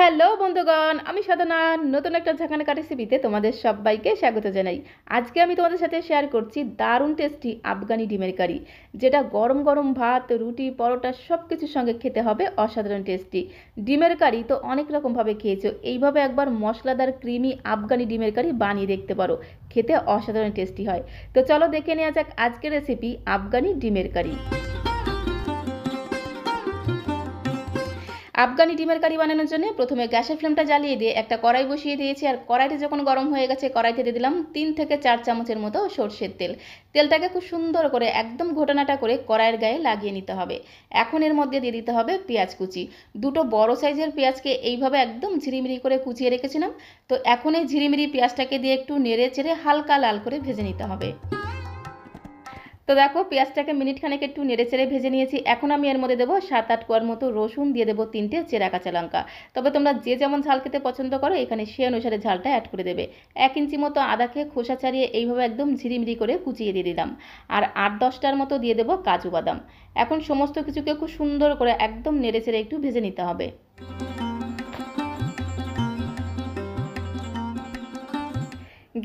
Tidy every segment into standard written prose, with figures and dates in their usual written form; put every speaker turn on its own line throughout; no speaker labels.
Hello বন্ধুগণ, আমি সাধনা। নতুন একটা ঝাঁকানাকা রেসিপিতে তোমাদের সবাইকে স্বাগত জানাই। আজকে আমি তোমাদের সাথে শেয়ার করছি দারুণ টেস্টি আফগানি ডিমের কারি, যেটা গরম গরম ভাত, রুটি, পরোটা সব কিছুর সঙ্গে খেতে হবে অসাধারণ টেস্টি। ডিমের কারি তো অনেক রকমভাবে খেয়েছো, এইভাবে একবার মশলাদার ক্রিমি আফগানি ডিমের কারি বানিয়ে দেখতে পারো, খেতে অসাধারণ টেস্টি হয়। তো চলো দেখে নেওয়া যাক আজকের রেসিপি আফগানি ডিমের কারি। আফগানি ডিমের কারি বানানোর জন্য প্রথমে গ্যাসের ফ্লেমটা জ্বালিয়ে দিয়ে একটা কড়াই বসিয়ে দিয়েছি। আর কড়াইটা যখন গরম হয়ে গেছে, কড়াইতে দিয়ে দিলাম 3 থেকে 4 চামচের মতো সর্ষের তেল। তেলটাকে খুব সুন্দর করে একদম ঘোটানাটা করে কড়াইয়ের গায়ে লাগিয়ে নিতে হবে। এখন এর মধ্যে দিয়ে দিতে হবে পেঁয়াজ কুচি। দুটো বড় সাইজের পেঁয়াজকে এইভাবে একদম ঝিরিমিরি করে কুচিয়ে রেখেছিলাম। তো এখন এই ঝিরিমিরি পেঁয়াজটাকে দিয়ে একটু নেড়ে চেড়ে হালকা লাল করে ভেজে নিতে হবে। তো দেখো পেঁয়াজটাকে মিনিট খানেক একটু নেড়ে চেড়ে ভেজে নিয়েছি। এখন আমি এর মধ্যে দেবো 7-8 কোয়ার মতো রসুন, দিয়ে দেবো 3টে চেরা কাঁচা লঙ্কা। তবে তোমরা যে যেমন ঝাল খেতে পছন্দ করো এখানে সে অনুসারে ঝালটা অ্যাড করে দেবে। 1 ইঞ্চি মতো আদাকে খোসা ছাড়িয়ে এইভাবে একদম ঝিরিমিরি করে কুচিয়ে দিয়ে দিলাম। আর 8-10টার মতো দিয়ে দেবো কাজু বাদাম। এখন সমস্ত কিছুকে খুব সুন্দর করে একদম নেড়ে চেড়ে একটু ভেজে নিতে হবে।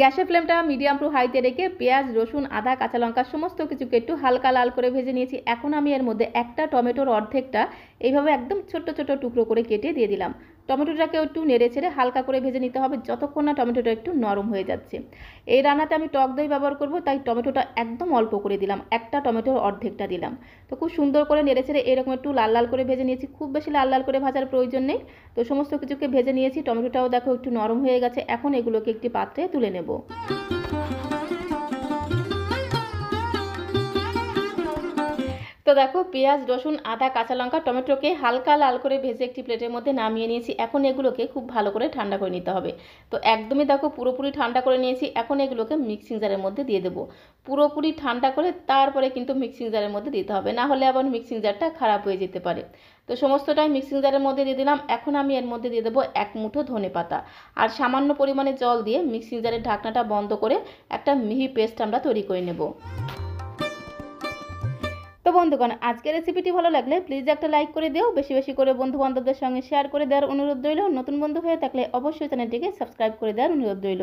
গ্যাসের ফ্লেমটা মিডিয়াম টু হাইতে রেখে পেঁয়াজ, রসুন, আদা, কাঁচা লঙ্কা সমস্ত কিছুকে একটু হালকা লাল করে ভেজে নিয়েছি। এখন আমি এর মধ্যে একটা টমেটোর অর্ধেকটা এইভাবে একদম ছোট্ট ছোট্ট টুকরো করে কেটে দিয়ে দিলাম। টমেটোটাকে একটু নেড়ে ছেড়ে হালকা করে ভেজে নিতে হবে যতক্ষণ না টমেটোটা একটু নরম হয়ে যাচ্ছে। এই রান্নাতে আমি টক দই ব্যবহার করব, তাই টমেটোটা একদম অল্প করে দিলাম, একটা টমেটোর অর্ধেকটা দিলাম। তো খুব সুন্দর করে নেড়ে ছেড়ে এরকম একটু লাল লাল করে ভেজে নিয়েছি, খুব বেশি লাল লাল করে ভাজার প্রয়োজন নেই। তো সমস্ত কিছুকে ভেজে নিয়েছি, টমেটোটাও দেখো একটু নরম হয়ে গেছে। এখন এগুলোকে একটি পাত্রে তুলে নেব। তো দেখো পেঁয়াজ, রসুন, আদা, কাঁচা লঙ্কা, টমেটোকে হালকা লাল করে ভেজে একটি প্লেটের মধ্যে নামিয়ে নিয়েছি। এখন এগুলোকে খুব ভালো করে ঠান্ডা করে নিতে হবে। তো একদমই দেখো পুরোপুরি ঠান্ডা করে নিয়েছি। এখন এগুলোকে মিক্সিং জারের মধ্যে দিয়ে দেবো। পুরোপুরি ঠান্ডা করে তারপরে কিন্তু মিক্সিং জারের মধ্যে দিতে হবে, না হলে আবার মিক্সিং জারটা খারাপ হয়ে যেতে পারে। তো সমস্তটাই মিক্সিং জারের মধ্যে দিয়ে দিলাম। এখন আমি এর মধ্যে দিয়ে দেবো 1 মুঠো ধনেপাতা আর সামান্য পরিমাণে জল দিয়ে মিক্সিং জারের ঢাকনাটা বন্ধ করে একটা মিহি পেস্ট আমরা তৈরি করে নেব। তো বন্ধুগণ, আজকের রেসিপিটি ভালো লাগলে প্লিজ একটা লাইক করে দিও, বেশি বেশি করে বন্ধু বান্ধবদের সঙ্গে শেয়ার করে দেওয়ার অনুরোধ রইল। নতুন বন্ধু হয়ে থাকলে অবশ্যই চ্যানেলটিকে সাবস্ক্রাইব করে দেওয়ার অনুরোধ রইল,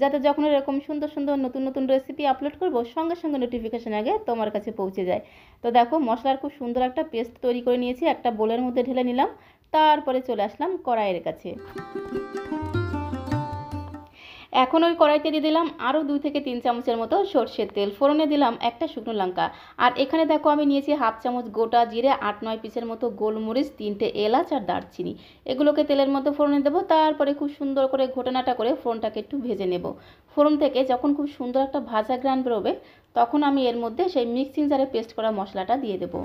যাতে যখন এরকম সুন্দর সুন্দর নতুন নতুন রেসিপি আপলোড করব সঙ্গে সঙ্গে নোটিফিকেশন আগে তোমার কাছে পৌঁছে যায়। তো দেখো মশলার খুব সুন্দর একটা পেস্ট তৈরি করে নিয়েছি, একটা বোলের মধ্যে ঢেলে নিলাম। তারপরে চলে আসলাম কড়াইয়ের কাছে। এখন ওই কড়াইতে দিয়ে দিলাম আরও 2 থেকে 3 চামচের মতো সরষের তেল। ফোড়নে দিলাম একটা শুকনো লঙ্কা। আর এখানে দেখো আমি নিয়েছি 1/2 চামচ গোটা জিরে, 8-9 পিসের মতো গোলমরিচ, 3টে এলাচ আর দারচিনি। এগুলোকে তেলের মধ্যে ফোড়নে দেবো। তারপরে খুব সুন্দর করে ঘোটানাটা করে ফোড়নটাকে একটু ভেজে নেব। ফোড়ন থেকে যখন খুব সুন্দর একটা ভাজা গ্রান বেরোবে, তখন আমি এর মধ্যে সেই মিক্সিং জারে পেস্ট করা মশলাটা দিয়ে দেবো।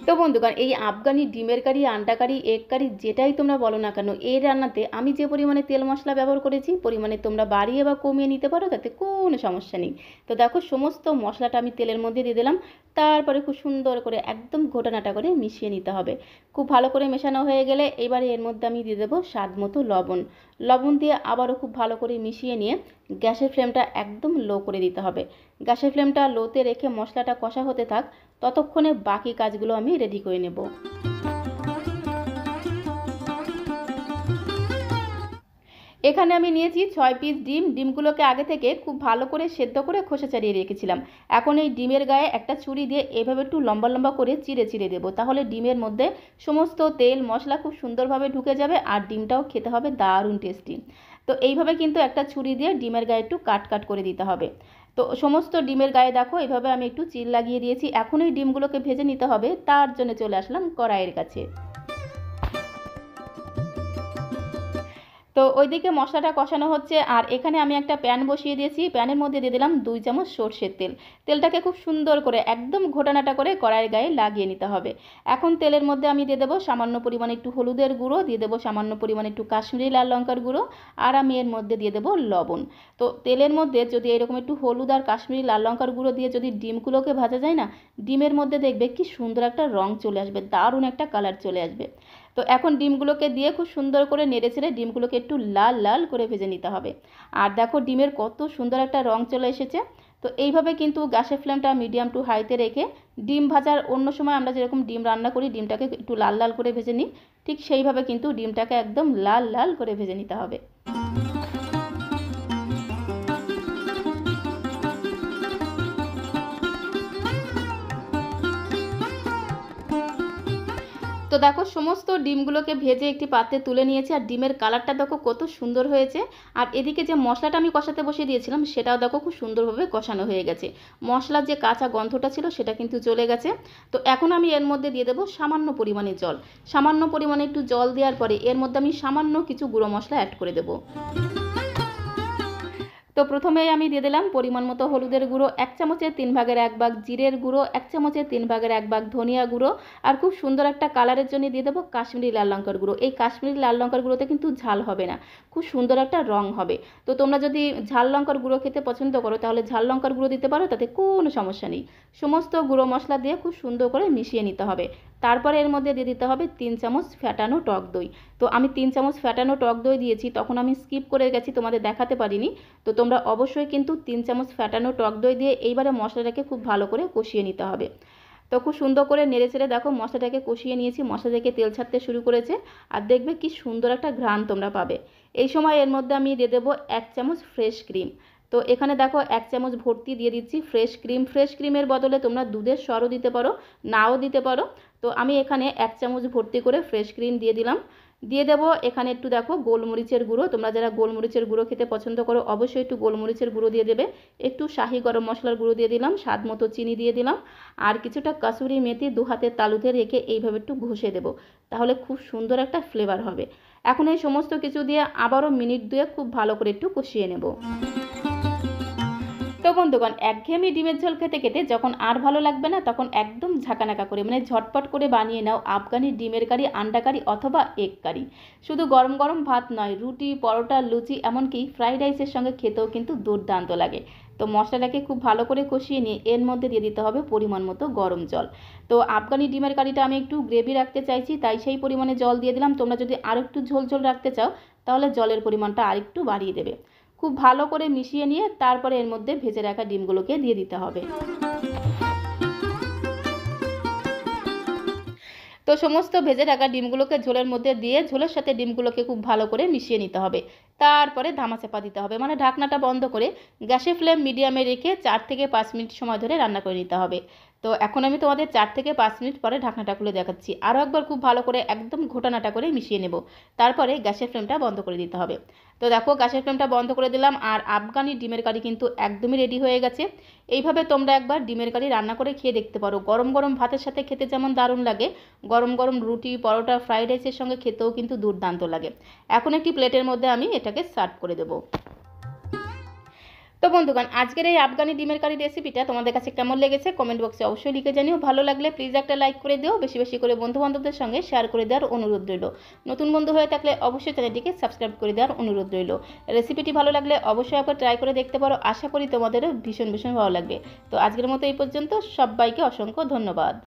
তো বন্ধুগণ, এই আফগানি ডিমের কারি, আন্ডা কারি, এগ কারি যেটাই তোমরা বলো না কেন, এই রান্নাতে আমি যে পরিমাণে তেল মশলা ব্যবহার করেছি পরিমাণে তোমরা বাড়িয়ে বা কমিয়ে নিতে পারো, তাতে কোনো সমস্যা নেই। তো দেখো সমস্ত মশলাটা আমি তেলের মধ্যে দিয়ে দিলাম। তারপরে খুব সুন্দর করে একদম ঘোটানাটা করে মিশিয়ে নিতে হবে। খুব ভালো করে মেশানো হয়ে গেলে এবারে এর মধ্যে আমি দিয়ে দেবো স্বাদ মতো লবণ। লবণ দিয়ে আবারও খুব ভালো করে মিশিয়ে নিয়ে গ্যাসের ফ্লেমটা একদম লো করে দিতে হবে। গ্যাসের ফ্লেমটা লোতে রেখে মশলাটা কষা হতে থাক, ততক্ষণে বাকি কাজগুলো আমি রেডি করে নেব। এখানে আমি নিয়েছি 6 পিস ডিম। ডিমগুলোকে আগে থেকে খুব ভালো করে সেদ্ধ করে খোসা ছাড়িয়ে রেখেছিলাম। এখন এই ডিমের গায়ে একটা ছুরি দিয়ে এভাবে একটু লম্বা লম্বা করে চিড়ে চিড়ে দেবো, তাহলে ডিমের মধ্যে সমস্ত তেল মশলা খুব সুন্দরভাবে ঢুকে যাবে আর ডিমটাও খেতে হবে দারুণ টেস্টি। তো এইভাবে কিন্তু একটা ছুরি দিয়ে ডিমের গায়ে একটু কাট কাট করে দিতে হবে। তো সমস্ত ডিমের গায়ে দেখো এইভাবে আমি একটু চিড় লাগিয়ে দিয়েছি। এখন এই ডিমগুলোকে ভেজে নিতে হবে, তার জন্য চলে আসলাম কড়াইয়ের কাছে। তো ওইদিকে মশলাটা কষানো হচ্ছে আর এখানে আমি একটা প্যান বসিয়ে দিয়েছি। প্যানের মধ্যে দিয়ে দিলাম 2 চামচ সরষের তেল। তেলটাকে খুব সুন্দর করে একদম ঘোটানাটা করে কড়াইয়ের গায়ে লাগিয়ে নিতে হবে। এখন তেলের মধ্যে আমি দিয়ে দেবো সামান্য পরিমাণে একটু হলুদের গুঁড়ো, দিয়ে দেবো সামান্য পরিমাণে একটু কাশ্মীরি লাল লঙ্কার গুঁড়ো, আর আমি এর মধ্যে দিয়ে দেবো লবণ। তো তেলের মধ্যে যদি এরকম একটু হলুদ আর কাশ্মীরি লাল লঙ্কার গুঁড়ো দিয়ে যদি ডিমগুলোকে ভাজা যায় না, ডিমের মধ্যে দেখবে কি সুন্দর একটা রং চলে আসবে, দারুণ একটা কালার চলে আসবে। তো এখন ডিমগুলোকে দিয়ে খুব সুন্দর করে নেড়ে ছেড়ে ডিমগুলোকে একটু লাল লাল করে ভেজে নিতে হবে। আর দেখো ডিমের কত সুন্দর একটা রং চলে এসেছে। তো এইভাবে কিন্তু গ্যাসের ফ্লেমটা মিডিয়াম টু হাইতে রেখে ডিম ভাজার অন্য সময় আমরা যেরকম ডিম রান্না করি ডিমটাকে একটু লাল লাল করে ভেজে নিই, ঠিক সেইভাবে কিন্তু ডিমটাকে একদম লাল লাল করে ভেজে নিতে হবে। তো দেখো সমস্ত ডিমগুলোকে ভেজে একটি পাত্রে তুলে নিয়েছি, আর ডিমের কালারটা দেখো কত সুন্দর হয়েছে। আর এদিকে যে মশলাটা আমি কষাতে বসিয়ে দিয়েছিলাম সেটাও দেখো খুব সুন্দরভাবে কষানো হয়ে গেছে, মশলার যে কাঁচা গন্ধটা ছিল সেটা কিন্তু চলে গেছে। তো এখন আমি এর মধ্যে দিয়ে দেবো সামান্য পরিমাণে জল, সামান্য পরিমাণে একটু জল দেওয়ার পরে এর মধ্যে আমি সামান্য কিছু গুঁড়ো মশলা অ্যাড করে দেবো। তো প্রথমেই আমি দিয়ে দিলাম পরিমাণ মতো হলুদের গুঁড়ো, 1 চামচের 3 ভাগের 1 ভাগ জিরের গুঁড়ো, 1 চামচের 3 ভাগের 1 ভাগ ধনিয়া গুঁড়ো, আর খুব সুন্দর একটা কালারের জন্য দিয়ে দেবো কাশ্মীরি লাল লঙ্কার গুঁড়ো। এই কাশ্মীরি লাল লঙ্কার গুঁড়োতে কিন্তু ঝাল হবে না, খুব সুন্দর একটা রং হবে। তো তোমরা যদি ঝাল লঙ্কার গুঁড়ো খেতে পছন্দ করো তাহলে ঝাল লঙ্কার গুঁড়ো দিতে পারো, তাতে কোনো সমস্যা নেই। সমস্ত গুঁড়ো মশলা দিয়ে খুব সুন্দর করে মিশিয়ে নিতে হবে। তারপরে এর মধ্যে দিয়ে দিতে হবে 3 চামচ ফ্যাটানো টক দই। তো আমি 3 চামচ ফ্যাটানো টক দই দিয়েছি, তখন আমি স্কিপ করে গেছি, তোমাদের দেখাতে পারিনি। তো তোমরা অবশ্যই কিন্তু 3 চামচ ফ্যাটানো টক দই দিয়ে এইবারে মশলাটাকে খুব ভালো করে কষিয়ে নিতে হবে। তো খুব সুন্দর করে নেড়েচেড়ে দেখো মশলাটাকে কষিয়ে নিয়েছি, মশলা থেকে তেল ছাড়তে শুরু করেছে, আর দেখবে কি সুন্দর একটা ঘ্রাণ তোমরা পাবে। এই সময় এর মধ্যে আমি দিয়ে দেবো 1 চামচ ফ্রেশ ক্রিম। তো এখানে দেখো 1 চামচ ভর্তি দিয়ে দিচ্ছি ফ্রেশ ক্রিম। ফ্রেশ ক্রিমের বদলে তোমরা দুধের সরও দিতে পারো, নাও দিতে পারো। তো আমি এখানে 1 চামচ ভর্তি করে ফ্রেশ ক্রিম দিয়ে দিলাম। দিয়ে দেবো এখানে একটু দেখো গোলমরিচের গুঁড়ো, তোমরা যারা গোলমরিচের গুঁড়ো খেতে পছন্দ করো অবশ্যই একটু গোলমরিচের গুঁড়ো দিয়ে দেবে। একটু শাহি গরম মশলার গুঁড়ো দিয়ে দিলাম, স্বাদ মতো চিনি দিয়ে দিলাম, আর কিছুটা কাসুরি মেথি 2 হাতের তালুতে রেখে এইভাবে একটু ঘষে দেবো, তাহলে খুব সুন্দর একটা ফ্লেভার হবে। এখন এই সমস্ত কিছু দিয়ে আবারও মিনিট 2 খুব ভালো করে একটু কষিয়ে নেব। তো বন্ধুগণ, একঘেয়েমি ডিমের ঝোল খেতে খেতে যখন আর ভালো লাগবে না তখন একদম ঝাঁকানাকা করে মানে ঝটপট করে বানিয়ে নাও আফগানি ডিমের কারি, আন্ডা কারি অথবা এগ কারি। শুধু গরম গরম ভাত নয়, রুটি, পরোটা, লুচি, এমনকি ফ্রাইড রাইসের সঙ্গে খেতেও কিন্তু দুর্দান্ত লাগে। তো মশলাটাকে খুব ভালো করে কষিয়ে নিয়ে এর মধ্যে দিয়ে দিতে হবে পরিমাণ মতো গরম জল। তো আফগানি ডিমের কারিটা আমি একটু গ্রেভি রাখতে চাইছি, তাই সেই পরিমাণে জল দিয়ে দিলাম। তোমরা যদি আরও একটু ঝোল ঝোল রাখতে চাও তাহলে জলের পরিমাণটা আরেকটু বাড়িয়ে দেবে। খুব ভালো করে মিশিয়ে নিয়ে তারপরে এর মধ্যে ভেজে রাখা ডিমগুলোকে দিয়ে দিতে হবে। তো সমস্ত ভেজে রাখা ডিমগুলোকে ঝোলের মধ্যে দিয়ে ঝোলের সাথে ডিমগুলোকে খুব ভালো করে মিশিয়ে নিতে হবে। তারপরে ধামাচাপা দিতে হবে, মানে ঢাকনাটা বন্ধ করে গ্যাসের ফ্লেম মিডিয়ামে রেখে 4 থেকে 5 মিনিট সময় ধরে রান্না করে নিতে হবে। তো এখন আমি তোমাদের 4 থেকে 5 মিনিট পরে ঢাকনাটা খুলে দেখাচ্ছি। আরও একবার খুব ভালো করে একদম ঘোটানাটা করে মিশিয়ে নেব, তারপরে গ্যাসের ফ্লেমটা বন্ধ করে দিতে হবে। তো দেখো গ্যাসের ফ্লেমটা বন্ধ করে দিলাম, আর আফগানি ডিমের কারি কিন্তু একদমই রেডি হয়ে গেছে। এইভাবে তোমরা একবার ডিমের কারি রান্না করে খেয়ে দেখতে পারো, গরম গরম ভাতের সাথে খেতে যেমন দারুণ লাগে, গরম গরম রুটি, পরোটা, ফ্রাইড রাইসের সঙ্গে খেতেও কিন্তু দুর্দান্ত লাগে। এখন একটি প্লেটের মধ্যে আমি এটাকে সার্ভ করে দেবো। তো বন্ধুগণ, আজকের এই আফগানি ডিমের কারি রেসিপিটা তোমাদের কাছে কেমন লেগেছে কমেন্ট বক্সে অবশ্যই লিখে জানিও। ভালো লাগলে প্লিজ একটা লাইক করে দিও, বেশি বেশি করে বন্ধুবান্ধবদের সঙ্গে শেয়ার করে দেওয়ার অনুরোধ রইল। নতুন বন্ধু হয়ে থাকলে অবশ্যই চ্যানেলটিকে সাবস্ক্রাইব করে দেওয়ার অনুরোধ রইল। রেসিপিটি ভালো লাগলে অবশ্যই একবার ট্রাই করে দেখতে পারো, আশা করি তোমাদেরও ভীষণ ভীষণ ভালো লাগবে। তো আজকের মতো এই পর্যন্ত, সবাইকে অসংখ্য ধন্যবাদ।